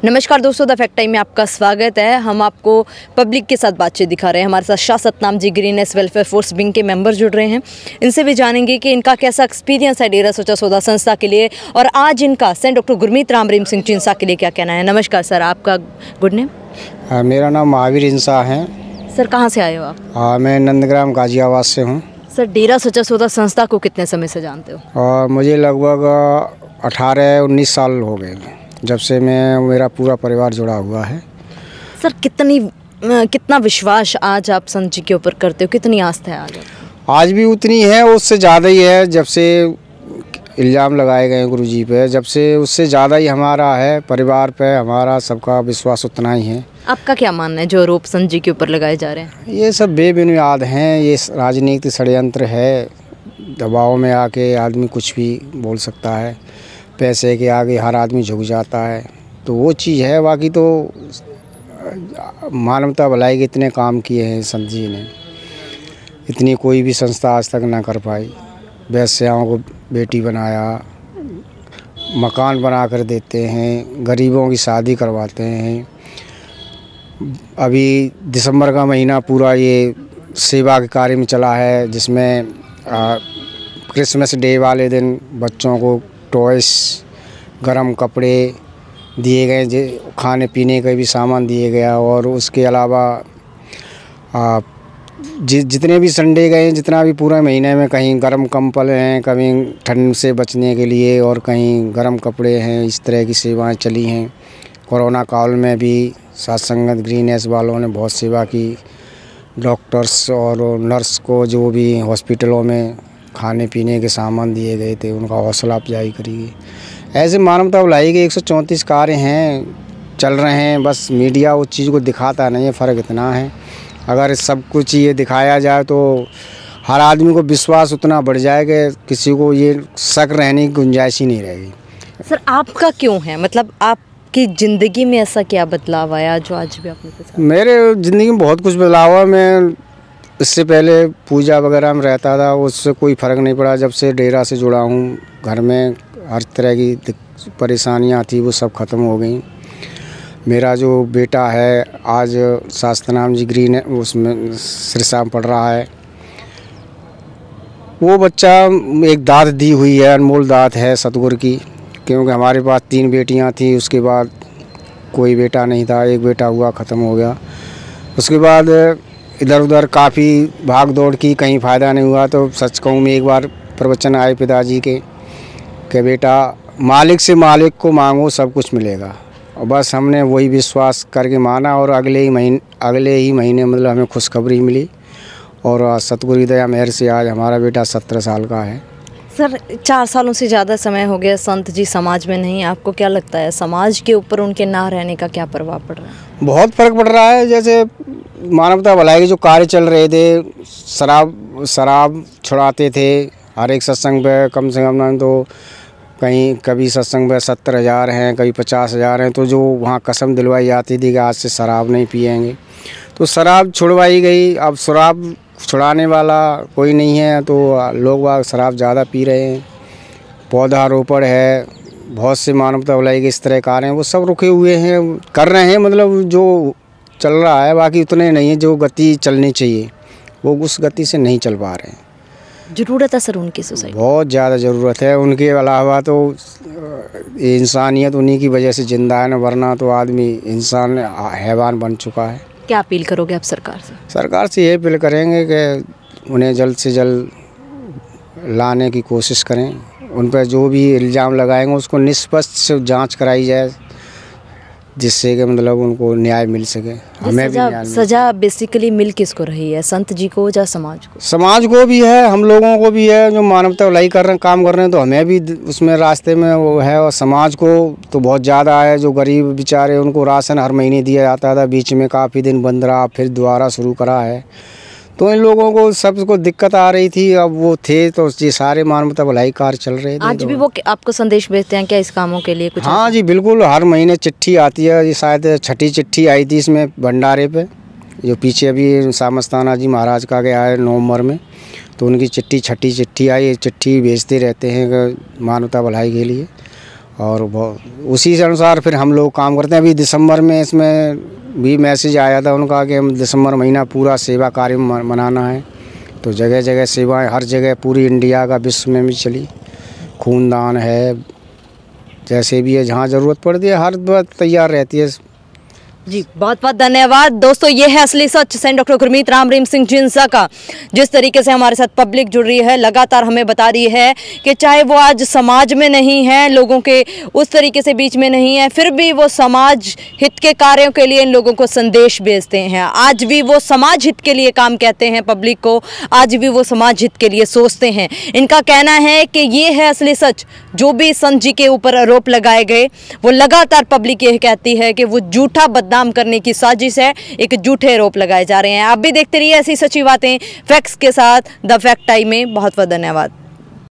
नमस्कार दोस्तों, the fact time में आपका स्वागत है। हम आपको पब्लिक के साथ बातचीत दिखा रहे हैं। हमारे साथ Shah Satnam ji greenish welfare force wing के मेंबर जुड़ रहे हैं। इनसे भी जानेंगे कि इनका कैसा एक्सपीरियंस है डेरा सच्चा सौदा संस्था के लिए और आज इनका सेंट डॉक्टर गुरमीत राम रहीम सिंह चिंसा के लिए क्या कहना है। नमस्कार सर, आपका गुड नेम? मेरा नाम महावीर इंसा है। सर कहाँ से आए हो आप? मैं नंदग्राम गाजियाबाद से हूँ। सर डेरा सच्चा सौदा संस्था को कितने समय से जानते हो? और मुझे लगभग 18-19 साल हो गए जब से मेरा पूरा परिवार जुड़ा हुआ है। सर कितना विश्वास आज आप संत जी के ऊपर करते हो, कितनी आस्था है आज? आज भी उतनी है, उससे ज़्यादा ही है। जब से इल्ज़ाम लगाए गए गुरु जी पे, जब से उससे ज़्यादा ही हमारा है, परिवार पे हमारा सबका विश्वास उतना ही है। आपका क्या मानना है जो आरोप संत जी के ऊपर लगाए जा रहे हैं? ये सब बेबुनियाद हैं। ये राजनीतिक षड्यंत्र है। दबाव में आके आदमी कुछ भी बोल सकता है। पैसे के आगे हर आदमी झुक जाता है, तो वो चीज़ है। बाकी तो मानवता भलाई के इतने काम किए हैं संत जी ने, इतनी कोई भी संस्था आज तक ना कर पाई। वैश्याओं को बेटी बनाया, मकान बना कर देते हैं, गरीबों की शादी करवाते हैं। अभी दिसंबर का महीना पूरा ये सेवा के कार्य में चला है, जिसमें क्रिसमस डे वाले दिन बच्चों को टॉयस, गरम कपड़े दिए गए, खाने पीने का भी सामान दिए गया। और उसके अलावा जितने भी संडे गए, जितना भी पूरे महीने में कहीं गरम कंबल हैं, कहीं ठंड से बचने के लिए, और कहीं गरम कपड़े हैं। इस तरह की सेवाएं चली हैं। कोरोना काल में भी साथ संगत ग्रीनेस वालों ने बहुत सेवा की। डॉक्टर्स और नर्स को जो भी हॉस्पिटलों में खाने पीने के सामान दिए गए थे, उनका हौसला अफजाई करी गई। ऐसे मानवता भलाई के 134 कार्य हैं, चल रहे हैं। बस मीडिया उस चीज़ को दिखाता नहीं है। फ़र्क इतना है, अगर सब कुछ ये दिखाया जाए तो हर आदमी को विश्वास उतना बढ़ जाएगा, किसी को ये शक रहने की गुंजाइश ही नहीं रहेगी। सर आपका क्यों है, मतलब आपकी ज़िंदगी में ऐसा क्या बदलाव आया जो आज भी आपने बताया? मेरे ज़िंदगी में बहुत कुछ बदलाव हुआ। मैं इससे पहले पूजा वगैरह में रहता था, उससे कोई फ़र्क नहीं पड़ा। जब से डेरा से जुड़ा हूँ, घर में हर तरह की परेशानियाँ थी, वो सब ख़त्म हो गई। मेरा जो बेटा है आज शास्त्रनाम जी ग्रीन है, उसमें सिरसा में पढ़ रहा है। वो बच्चा एक दात दी हुई है, अनमोल दात है सतगुरु की। क्योंकि हमारे पास 3 बेटियाँ थी, उसके बाद कोई बेटा नहीं था। एक बेटा हुआ, ख़त्म हो गया। उसके बाद इधर उधर काफ़ी भाग दौड़ की, कहीं फ़ायदा नहीं हुआ। तो सच कहूँ में एक बार प्रवचन आए पिताजी के कि बेटा मालिक से मालिक को मांगो, सब कुछ मिलेगा। और बस हमने वही विश्वास करके माना, और अगले ही महीने मतलब हमें खुशखबरी मिली। और सतगुरु की दया मेहर से आज हमारा बेटा 17 साल का है। सर 4 सालों से ज़्यादा समय हो गया संत जी समाज में नहीं। आपको क्या लगता है समाज के ऊपर उनके ना रहने का क्या प्रभाव पड़ रहा है? बहुत फ़र्क पड़ रहा है। जैसे मानवता भलाई के जो कार्य चल रहे थे, शराब छुड़ाते थे हर एक सत्संग पे, कम से कम ना तो कहीं कभी सत्संग पे 70,000 हैं, कभी 50,000 हैं। तो जो वहाँ कसम दिलवाई जाती थी कि आज से शराब नहीं पिएंगे, तो शराब छुड़वाई गई। अब शराब छुड़ाने वाला कोई नहीं है, तो लोग वहाँ शराब ज़्यादा पी रहे हैं। पौधारोपण है, बहुत से मानवता भलाई के इस तरह कार्य हैं, वो सब रुके हुए हैं, कर रहे हैं। मतलब जो चल रहा है, बाकी उतने नहीं है। जो गति चलनी चाहिए वो उस गति से नहीं चल पा रहे हैं। ज़रूरत है सर उनकी सोसाइटी, बहुत ज़्यादा ज़रूरत है। उनके अलावा तो इंसानियत उन्हीं की वजह से जिंदा है, न वरना तो आदमी इंसान हैवान बन चुका है। क्या अपील करोगे आप सरकार से? सरकार से ये अपील करेंगे कि उन्हें जल्द से जल्द लाने की कोशिश करें। उन पर जो भी इल्ज़ाम लगाएंगे उसको निष्पक्ष जांच कराई जाए, जिससे कि मतलब उनको न्याय मिल सके। हमें भी न्याय सज़ा बेसिकली मिल किसको रही है, संत जी को या समाज को? समाज को भी है, हम लोगों को भी है। जो मानवता भलाई कर रहे हैं, काम कर रहे हैं, तो हमें भी उसमें रास्ते में वो है। और समाज को तो बहुत ज़्यादा है। जो गरीब बेचारे, उनको राशन हर महीने दिया जाता था, बीच में काफ़ी दिन बंद रहा, फिर दोबारा शुरू करा है। तो इन लोगों को सबको दिक्कत आ रही थी। अब वो थे तो ये सारे मानवता भलाई कार्य चल रहे थे। आज भी वो आपको संदेश भेजते हैं क्या इस कामों के लिए कुछ? हाँ जी बिल्कुल, हर महीने चिट्ठी आती है। ये शायद 6ठी चिट्ठी आई थी इसमें भंडारे पे, जो पीछे अभी सामस्ताना जी महाराज का गया है नवंबर में। तो उनकी छठी चिट्ठी आई, चिट्ठी भेजते रहते हैं मानवता भलाई के लिए, और उसी से अनुसार फिर हम लोग काम करते हैं। अभी दिसंबर में इसमें भी मैसेज आया था उनका कि हम दिसंबर महीना पूरा सेवा कार्य मनाना है, तो जगह जगह सेवाएं, हर जगह पूरी इंडिया का विश्व में भी चली। खूनदान है, जैसे भी है, जहाँ ज़रूरत पड़ती है हर बात तैयार रहती है। जी बहुत बहुत धन्यवाद दोस्तों। ये है असली सच सेंट डॉक्टर गुरमीत राम रहीम सिंह जिंसा का। जिस तरीके से हमारे साथ पब्लिक जुड़ रही है, लगातार हमें बता रही है कि चाहे वो आज समाज में नहीं है, लोगों के उस तरीके से बीच में नहीं है, फिर भी वो समाज हित के कार्यों के लिए इन लोगों को संदेश भेजते हैं। आज भी वो समाज हित के लिए काम कहते हैं पब्लिक को, आज भी वो समाज हित के लिए सोचते हैं। इनका कहना है कि ये है असली सच। जो भी संत जी के ऊपर आरोप लगाए गए, वो लगातार पब्लिक ये कहती है कि वो झूठा बदनाम करने की साजिश है, एक झूठे आरोप लगाए जा रहे हैं। आप भी देखते रहिए ऐसी सच्ची बातें फैक्ट्स के साथ द फैक्ट टाइम में। बहुत बहुत धन्यवाद।